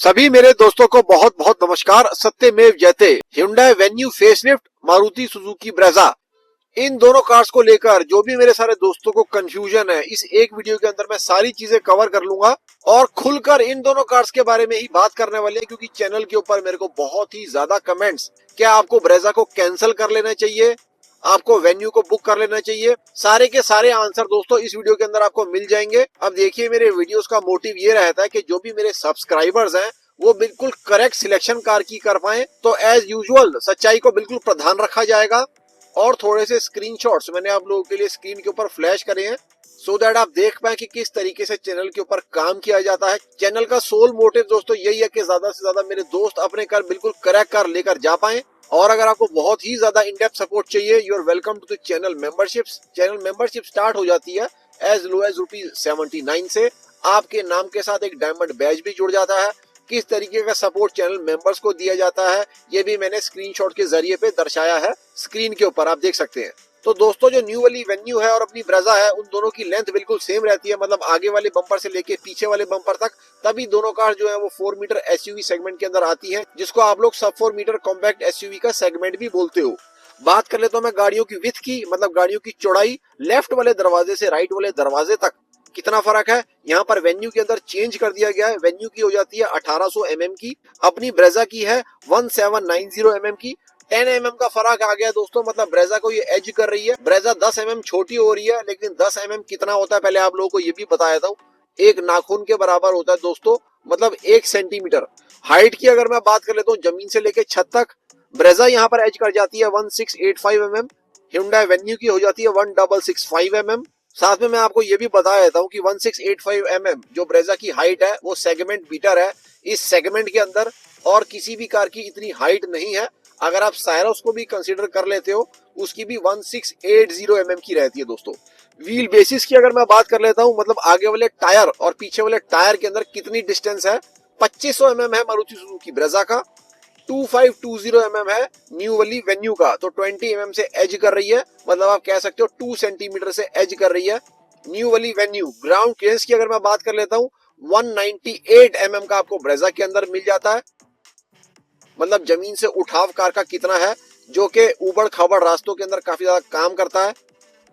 सभी मेरे दोस्तों को बहुत बहुत नमस्कार। सत्यमेव जयते। Hyundai venue facelift, Maruti Suzuki Brezza, इन दोनों कार्स को लेकर जो भी मेरे सारे दोस्तों को कंफ्यूजन है, इस एक वीडियो के अंदर मैं सारी चीजें कवर कर लूंगा और खुलकर इन दोनों कार्स के बारे में ही बात करने वाले हैं। क्योंकि चैनल के ऊपर मेरे को बहुत ही ज्यादा कमेंट्स, क्या आपको ब्रेजा को कैंसिल कर लेना चाहिए, आपको वेन्यू को बुक कर लेना चाहिए, सारे के सारे आंसर दोस्तों इस वीडियो के अंदर आपको मिल जाएंगे। अब देखिए, मेरे वीडियोस का मोटिव ये रहता है कि जो भी मेरे सब्सक्राइबर्स हैं वो बिल्कुल करेक्ट सिलेक्शन कार की कर पाए। तो एज यूजुअल सच्चाई को बिल्कुल प्रधान रखा जाएगा और थोड़े से स्क्रीनशॉट्स मैंने आप लोगों के लिए स्क्रीन के ऊपर फ्लैश करे हैं, सो दैट आप देख पाए कि किस तरीके से चैनल के ऊपर काम किया जाता है। चैनल का सोल मोटिव दोस्तों यही है कि ज्यादा से ज्यादा मेरे दोस्त अपने कार बिल्कुल करेक्ट कार लेकर जा पाए। और अगर आपको बहुत ही ज्यादा इन डेप्थ सपोर्ट चाहिए, you are welcome to the channel memberships. Channel membership start हो जाती है एज लो एज ₹79 से। आपके नाम के साथ एक डायमंड बैज भी जुड़ जाता है। किस तरीके का सपोर्ट चैनल मेंबर्स को दिया जाता है ये भी मैंने स्क्रीनशॉट के जरिए पे दर्शाया है, स्क्रीन के ऊपर आप देख सकते हैं। तो दोस्तों, जो न्यू वाली वेन्यू है और अपनी ब्रेजा है, उन दोनों की लेंथ बिल्कुल सेम रहती है, मतलब आगे वाले बम्पर से लेके पीछे वाले बम्पर तक। तभी दोनों कार जो है वो 4 मीटर एसयूवी सेगमेंट के अंदर आती हैं, जिसको आप लोग सब 4 मीटर कॉम्पैक्ट एसयूवी का सेगमेंट भी बोलते हो। बात कर लेता हूं मैं गाड़ियों की विड्थ की, मतलब गाड़ियों की चौड़ाई। लेफ्ट वाले दरवाजे से राइट वाले दरवाजे तक कितना फर्क है, यहाँ पर वेन्यू के अंदर चेंज कर दिया गया है। वेन्यू की हो जाती है 1800 mm की, अपनी ब्रेजा की है 1790 mm की। 10 mm का फर्क आ गया दोस्तों, मतलब ब्रेजा को ये एज कर रही है। ब्रेजा 10 mm छोटी हो रही है, लेकिन 10 mm कितना होता है पहले आप लोगों को ये भी बताया था, एक नाखून के बराबर होता है दोस्तों, मतलब 1 सेंटीमीटर। हाइट की अगर मैं बात कर लेता हूँ जमीन से लेके छत तक, ब्रेजा यहाँ पर एज कर जाती है 1685 mm, Hyundai वेन्यू की हो जाती है 1665 mm। साथ में मैं आपको ये भी बता देता हूँ कि 1685 mm जो ब्रेजा की हाइट है वो सेगमेंट बीटर है। इस सेगमेंट के अंदर और किसी भी कार की इतनी हाइट नहीं है। अगर आप सायरस को भी कंसीडर कर लेते हो, उसकी भी 1680 mm की रहती है दोस्तों। व्हील बेसिस की अगर मैं बात कर लेता हूँ, मतलब आगे वाले टायर और पीछे वाले टायर के अंदर कितनी डिस्टेंस है, 2500 mm है मारुति सुजुकी ब्रेजा का, 2520 mm है न्यू वाली वेन्यू का। तो 20 mm से एज कर रही है, मतलब आप कह सकते हो 2 सेंटीमीटर से एज कर रही है न्यू वाली वेन्यू। ग्राउंड क्लियरेंस की अगर मैं बात कर लेता हूँ, 198 mm का आपको ब्रेजा के अंदर मिल जाता है, मतलब जमीन से उठाव कार का कितना है, जो कि ऊबड़ खाबड़ रास्तों के अंदर काफी ज्यादा काम करता है।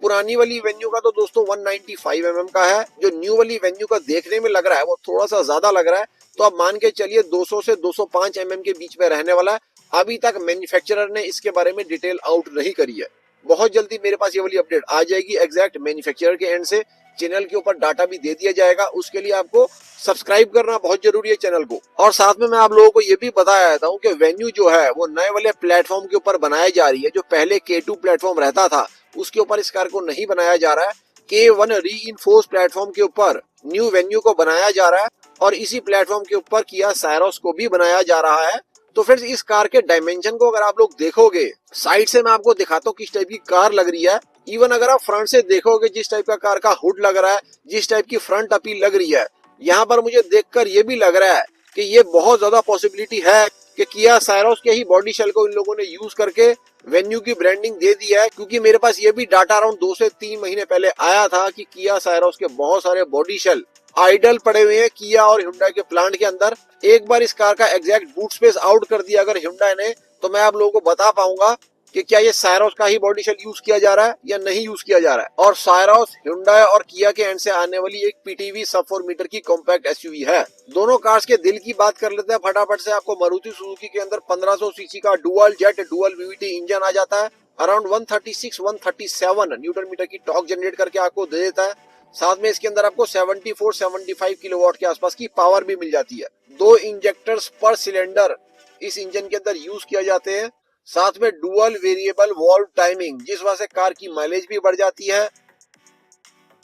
पुरानी वाली वेन्यू का तो दोस्तों 195 mm का है। जो न्यू वाली वेन्यू का देखने में लग रहा है वो थोड़ा सा ज्यादा लग रहा है, तो आप मान के चलिए 200 से 205 mm के बीच में रहने वाला है। अभी तक मैन्युफैक्चरर ने इसके बारे में डिटेल आउट नहीं करी है। बहुत जल्दी मेरे पास ये वाली अपडेट आ जाएगी एग्जैक्ट मैन्युफैक्चरर के एंड से। चैनल के ऊपर डाटा भी दे दिया जाएगा, उसके लिए आपको सब्सक्राइब करना बहुत जरूरी है चैनल को। और साथ में मैं आप लोगों को ये भी बताया देता हूँ कि वेन्यू जो है वो नए वाले प्लेटफॉर्म के ऊपर बनाई जा रही है। जो पहले K2 प्लेटफॉर्म रहता था उसके ऊपर इस कार को नहीं बनाया जा रहा है, K1 रीइंफोर्स प्लेटफॉर्म के ऊपर न्यू वेन्यू को बनाया जा रहा है और इसी प्लेटफॉर्म के ऊपर किया सायरस को भी बनाया जा रहा है। तो फिर इस कार के डायमेंशन को अगर आप लोग देखोगे, साइड से मैं आपको दिखाता हूँ किस टाइप की कार लग रही है। इवन अगर आप फ्रंट से देखोगे, जिस टाइप का कार का हुड लग रहा है, जिस टाइप की फ्रंट अपील लग रही है, यहाँ पर मुझे देखकर ये भी लग रहा है कि ये बहुत ज्यादा पॉसिबिलिटी है कि किया सायरस के ही बॉडी शेल को इन लोगों ने यूज करके वेन्यू की ब्रांडिंग दे दी है। क्योंकि मेरे पास ये भी डाटा अराउंड 2 से 3 महीने पहले आया था कि किया सायरस के बहुत सारे बॉडी शेल आइडल पड़े हुए हैं किया और Hyundai के प्लांट के अंदर। एक बार इस कार का एग्जैक्ट बूट स्पेस आउट कर दिया अगर Hyundai ने, तो मैं आप लोगों को बता पाऊंगा कि क्या ये सायरस का ही बॉडी शेल यूज किया जा रहा है या नहीं यूज किया जा रहा है। और सायरस Hyundai और किया के एंड से आने वाली एक PTV सब 4 मीटर की कॉम्पैक्ट एसयूवी है। दोनों कार्स के दिल की बात कर लेते हैं फटाफट से। आपको मारुति सुजुकी के अंदर 1500 सीसी का dual jet dual VVT engine आ जाता है, अराउंड 136-137 न्यूटन मीटर की टॉर्क जनरेट करके आपको दे देता है। साथ में इसके अंदर आपको 74-75 किलोवाट के आसपास की पावर भी मिल जाती है। 2 इंजेक्टर्स पर सिलेंडर इस इंजन के अंदर यूज किए जाते हैं। साथ में डुअल वेरिएबल वॉल्व टाइमिंग, जिस वजह से कार की माइलेज भी बढ़ जाती है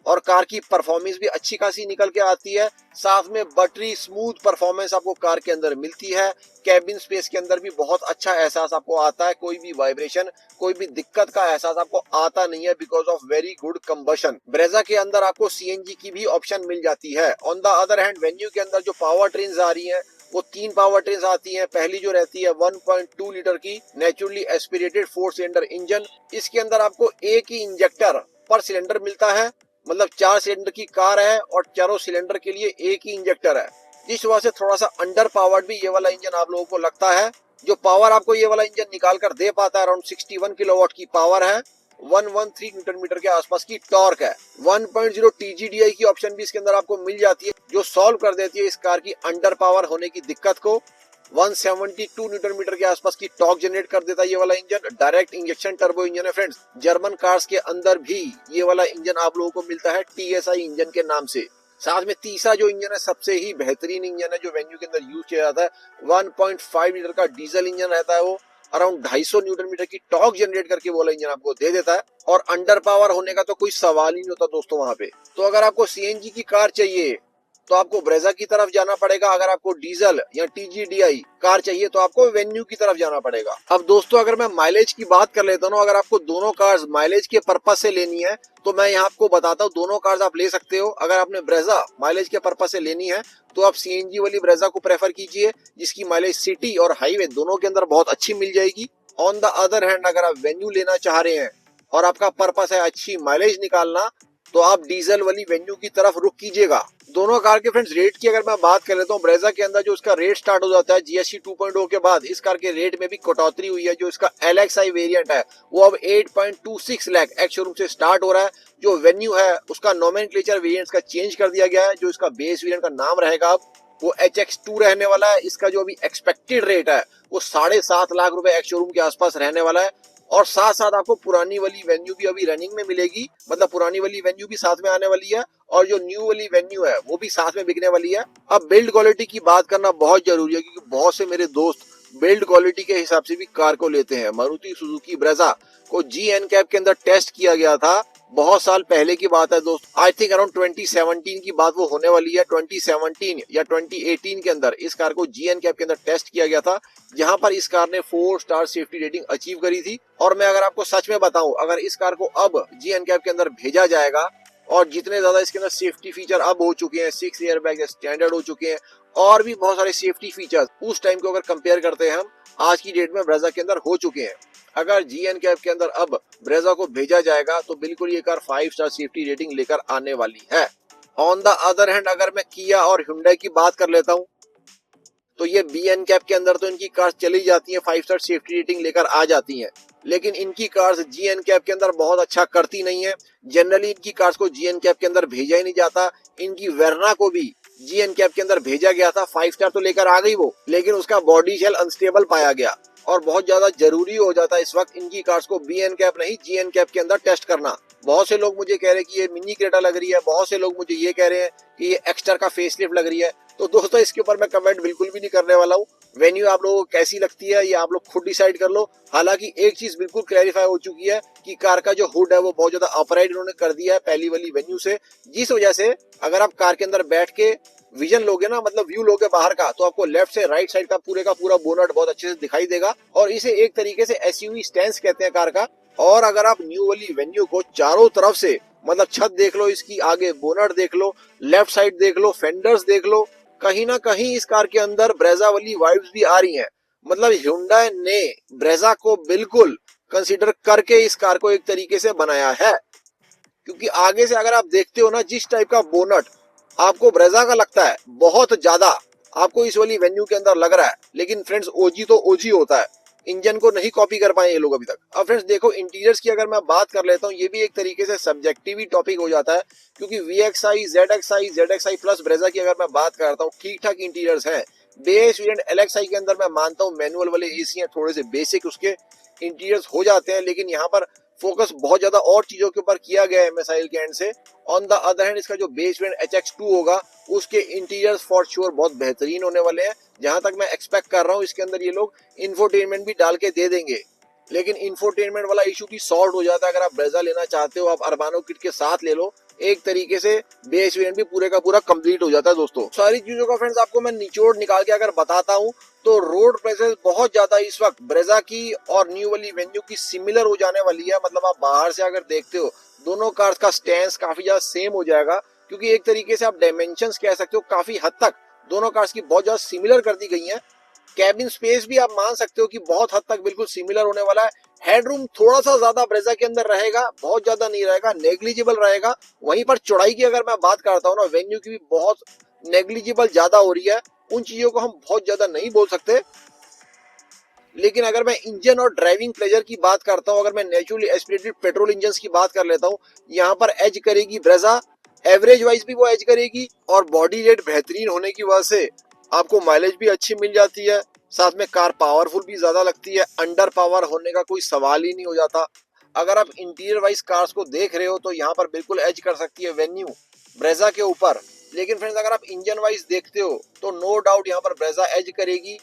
और कार की परफॉर्मेंस भी अच्छी खासी निकल के आती है। साथ में बटरी स्मूथ परफॉर्मेंस आपको कार के अंदर मिलती है। कैबिन स्पेस के अंदर भी बहुत अच्छा एहसास आपको आता है, कोई भी वाइब्रेशन, कोई भी दिक्कत का एहसास आपको आता नहीं है because of very good combustion. Brezza के अंदर आपको CNG की भी ऑप्शन मिल जाती है। On the other hand venue के अंदर जो पावर ट्रेन्स आ रही है वो 3 पावर ट्रेन्स आती हैं। पहली जो रहती है 1.2 लीटर की नेचुरली एस्पिरेटेड 4 सिलेंडर इंजन। इसके अंदर आपको एक ही इंजेक्टर पर सिलेंडर मिलता है, मतलब 4 सिलेंडर की कार है और चारों सिलेंडर के लिए एक ही इंजेक्टर है। जिस वजह से थोड़ा सा अंडर पावर्ड भी ये वाला इंजन आप लोगों को लगता है। जो पावर आपको ये वाला इंजन निकाल कर दे पाता है अराउंड 61 किलोवाट की पावर है, 113 न्यूटन मीटर के आसपास की टॉर्क है। 1.0 TGDI की ऑप्शन भी इसके अंदर आपको मिल जाती है, जो सॉल्व कर देती है इस कार की अंडर पावर होने की दिक्कत को। 172 न्यूटन मीटर के आसपास की टॉर्क जनरेट कर देता है ये वाला engine. Direct injection turbo engine है फ्रेंड्स। जर्मन कार्स के अंदर भी ये वाला इंजन आप लोगों को मिलता है TSI इंजन के नाम से। साथ में तीसरा जो इंजन है सबसे ही बेहतरीन इंजन है जो वेन्यू के अंदर यूज किया जाता है, 1.5 लीटर का डीजल इंजन रहता है। वो अराउंड 250 न्यूटन मीटर की टॉर्क जनरेट करके वो वाला इंजन आपको दे देता है, और अंडर पावर होने का तो कोई सवाल ही नहीं होता दोस्तों वहां पे। तो अगर आपको CNG की कार चाहिए तो आपको ब्रेजा की तरफ जाना पड़ेगा। अगर आपको डीजल या TGDI कार चाहिए तो आपको वेन्यू की तरफ जाना पड़ेगा। अब दोस्तों अगर मैं माइलेज की बात कर लेता हूँ, अगर आपको दोनों कार्स माइलेज के पर्पज से लेनी है तो मैं यहाँ आपको बताता हूँ दोनों कार्स आप ले सकते हो। अगर आपने ब्रेजा माइलेज के पर्पज से लेनी है तो आप CNG वाली ब्रेजा को प्रेफर कीजिए, जिसकी माइलेज सिटी और हाईवे दोनों के अंदर बहुत अच्छी मिल जाएगी। ऑन द अदर हैंड अगर आप वेन्यू लेना चाह रहे हैं और आपका पर्पस है अच्छी माइलेज निकालना, तो आप डीजल वाली वेन्यू की तरफ रुख कीजिएगा। दोनों कार के फ्रेंड्स रेट की अगर मैं बात कर लेता हूँ, ब्रेजा के अंदर जो इसका रेट स्टार्ट हो जाता है GST 2.0 के बाद इस कार के रेट में भी कटौती हुई है। जो इसका LXI वेरिएंट है वो अब 8.26 लाख एक्स शोरूम से स्टार्ट हो रहा है। जो वेन्यू है उसका नोमेनक्लेचर वेरिएंट्स का चेंज कर दिया गया है। जो इसका बेस वेरिएंट का नाम रहेगा अब वो HX2 रहने वाला है। इसका जो अभी एक्सपेक्टेड रेट है वो 7.5 लाख रुपए एक्स शोरूम के आसपास रहने वाला है। और साथ साथ आपको पुरानी वाली वेन्यू भी अभी रनिंग में मिलेगी, मतलब पुरानी वाली वेन्यू भी साथ में आने वाली है और जो न्यू वाली वेन्यू है वो भी साथ में बिकने वाली है। अब बिल्ड क्वालिटी की बात करना बहुत जरूरी है, क्योंकि बहुत से मेरे दोस्त बिल्ड क्वालिटी के हिसाब से भी कार को लेते हैं। मारुति सुजुकी ब्रेजा को जी NCAP के अंदर टेस्ट किया गया था, बहुत साल पहले की बात है दोस्त। आई थिंक अराउंड 2017 की बात वो होने वाली है। 2017 या 2018 के अंदर इस कार को जी NCAP के अंदर टेस्ट किया गया था, जहां पर इस कार ने 4 स्टार सेफ्टी रेटिंग अचीव करी थी। और मैं अगर आपको सच में बताऊं, अगर इस कार को अब जी NCAP के अंदर भेजा जाएगा और जितने ज्यादा इसके अंदर सेफ्टी फीचर अब हो चुके हैं, 6 एयरबैग स्टैंडर्ड हो चुके हैं और भी बहुत सारे सेफ्टी फीचर्स उस टाइम को अगर कंपेयर करते हैं हम, आज की डेट में ब्रेजा के अंदर हो चुके हैं। अगर जी NCAP के अंदर अब ब्रेजा को भेजा जाएगा तो बिल्कुल ये कार 5 स्टार सेफ्टी रेटिंग लेकर आने वाली है। ऑन द अदर हैंड अगर मैं किया और Hyundai की बात कर लेता हूं, तो ये बी NCAP के अंदर तो इनकी कार्स चली जाती हैं, 5 स्टार सेफ्टी रेटिंग लेकर आ जाती हैं, लेकिन इनकी कार्स जी NCAP के अंदर बहुत अच्छा करती नहीं है। जनरली इनकी कार्स को जी NCAP के अंदर भेजा ही नहीं जाता। इनकी वेरना को भी जी NCAP के अंदर भेजा गया था, 5 स्टार तो लेकर आ गई वो, लेकिन उसका बॉडी शेल अनस्टेबल पाया गया और बहुत ज्यादा जरूरी हो जाता है इस वक्त इनकी कार्स को बी NCAP नहीं जी NCAP के अंदर टेस्ट करना। बहुत से लोग मुझे कह रहे हैं कि ये मिनी क्रेटा लग रही है, बहुत से लोग मुझे ये कह रहे हैं कि ये एक्स्टर का फेसलिफ्ट लग रही है। तो दोस्तों इसके ऊपर मैं कमेंट बिल्कुल भी नहीं करने वाला हूँ। वेन्यू आप लोगों को कैसी लगती है ये आप लोग खुद डिसाइड कर लो। हालांकि एक चीज बिल्कुल क्लैरिफाई हो चुकी है कि कार का जो हुड है वो बहुत ज्यादा अपराइट इन्होंने कर दिया है पहली वाली वेन्यू से, जिस वजह से अगर आप कार के अंदर बैठ के विजन लोगे ना, मतलब व्यू लोगे बाहर का, तो आपको लेफ्ट से राइट साइड का पूरा बोनट बहुत अच्छे से दिखाई देगा और इसे एक तरीके से SUV स्टैंस कहते हैं कार का। और अगर आप न्यू वाली वेन्यू को चारों तरफ से, मतलब छत देख लो, इसकी आगे बोनट देख लो, लेफ्ट साइड देख लो, फेंडर्स देख लो, कहीं ना कहीं इस कार के अंदर ब्रेजा वाली वाइब्स भी आ रही हैं। मतलब Hyundai ने ब्रेजा को बिल्कुल कंसीडर करके इस कार को एक तरीके से बनाया है, क्योंकि आगे से अगर आप देखते हो ना, जिस टाइप का बोनट आपको ब्रेजा का लगता है बहुत ज्यादा आपको इस वाली वेन्यू के अंदर लग रहा है। लेकिन फ्रेंड्स ओजी तो ओजी होता है, इंजन को नहीं कॉपी कर पाए ये लोग अभी तक। अब फ्रेंड्स देखो इंटीरियर्स की अगर मैं बात कर लेता हूँ, ये भी एक तरीके से सब्जेक्टिव ही टॉपिक हो जाता है, क्योंकि VXI, ZXI प्लस ब्रेजा की अगर मैं बात करता हूँ, ठीक ठाक इंटीरियर्स हैं। बेस वेरिएंट LXI के अंदर मैं मानता हूँ मैनुअल वाले AC हैं, थोड़े से बेसिक उसके इंटीरियर्स हो जाते हैं, लेकिन यहाँ पर फोकस बहुत ज्यादा और चीजों के ऊपर किया गया है MSIL के एंड से। ऑन द अदर हैंड इसका जो बेस वेरिएंट HX2 होगा उसके इंटीरियर्स फॉर श्योर बहुत बेहतरीन होने वाले हैं। जहां तक मैं एक्सपेक्ट कर रहा हूँ इसके अंदर ये लोग इंफोटेनमेंट भी डाल के दे देंगे, लेकिन इंफोटेनमेंट वाला इशू भी सॉल्व हो जाता है। अगर आप ब्रेजा लेना चाहते हो, आप अर्बानो किट के साथ ले लो, एक तरीके से बेस वेरिएंट भी पूरे का पूरा कंप्लीट हो जाता है। दोस्तों सारी चीजों का फ्रेंड्स आपको मैं निचोड़ निकाल के अगर बताता हूँ, तो रोड प्रेजेंस बहुत ज्यादा इस वक्त ब्रेजा की और न्यू वाली वेन्यू की सिमिलर हो जाने वाली है। मतलब आप बाहर से अगर देखते हो दोनों कार्स का स्टैंस काफी ज्यादा सेम हो जाएगा, क्योंकि एक तरीके से आप डायमेंशंस कह सकते हो काफी हद तक दोनों कार्स की बहुत ज्यादा सिमिलर कर दी गई है। कैबिन स्पेस भी आप मान सकते हो कि बहुत हद तक बिल्कुल सिमिलर होने वाला है। हेडरूम थोड़ा सा ज्यादा ब्रेजा के अंदर रहेगा, बहुत ज्यादा नहीं रहेगा, नेग्लिजिबल रहेगा। वहीं पर चौड़ाई की अगर मैं बात करता हूँ ना, वेन्यू की भी बहुत नेग्लिजिबल ज्यादा हो रही है, उन चीजों को हम बहुत ज्यादा नहीं बोल सकते। लेकिन अगर मैं इंजन और ड्राइविंग प्लेजर की बात करता हूं, अगर मैं नेचुरली एस्पिरेटेड पेट्रोल इंजन की बात कर लेता हूं, यहाँ पर एज करेगी ब्रेजा। एवरेज वाइज भी वो एज करेगी और बॉडी रेट बेहतरीन होने की वजह से आपको माइलेज भी अच्छी मिल जाती है। साथ में कार पावरफुल भी ज्यादा लगती है, अंडर पावर होने का कोई सवाल ही नहीं हो जाता। अगर आप इंटीरियर वाइज कार्स को देख रहे हो तो यहाँ पर बिल्कुल एज कर सकती है वेन्यू ब्रेजा के ऊपर। लेकिन फ्रेंड्स अगर आप इंजन वाइज देखते हो तो नो डाउट यहाँ पर ब्रेजा एज करेगी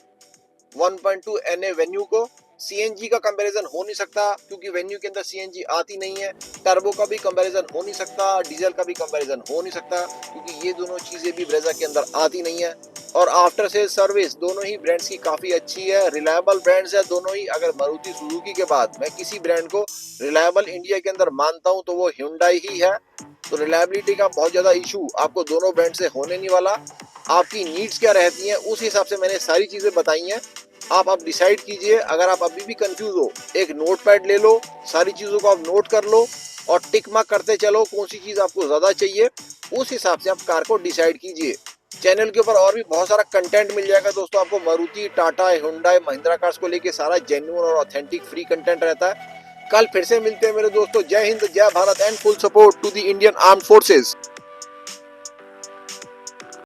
1.2 NA वेन्यू को। सीएनजी का कंपैरिजन हो नहीं सकता क्योंकि वेन्यू के अंदर सीएनजी आती नहीं है। टर्बो का भी कंपैरिजन हो नहीं सकता, डीजल का भी कंपैरिजन हो नहीं सकता क्योंकि ये दोनों चीजें भी ब्रेजा के अंदर आती नहीं है। और आफ्टर सेल सर्विस दोनों ही ब्रांड्स की काफी अच्छी है, रिलायबल ब्रांड्स है दोनों ही। अगर मारुति सुजुकी के बाद मैं किसी ब्रांड को रिलायबल इंडिया के अंदर मानता हूं तो वो Hyundai ही है। तो रिलायबिलिटी का बहुत ज्यादा इशू आपको दोनों ब्रांड से होने नहीं वाला। आपकी नीड्स क्या रहती हैं उस हिसाब से मैंने सारी चीजें बताई हैं। आप अब डिसाइड कीजिए। अगर आप अभी भी कंफ्यूज हो, एक नोटपैड ले लो, सारी चीजों को आप नोट कर लो और टिक मार्क करते चलो कौन सी चीज आपको ज्यादा चाहिए, उस हिसाब से आप कार को डिसाइड कीजिए। चैनल के ऊपर और भी बहुत सारा कंटेंट मिल जाएगा दोस्तों आपको। मारुति, टाटा, हुंडई, महिंद्रा कार्स को लेके सारा जेन्युइन और ऑथेंटिक फ्री कंटेंट रहता है। कल फिर से मिलते हैं मेरे दोस्तों। जय हिंद, जय Bharat and full support to the Indian armed forces.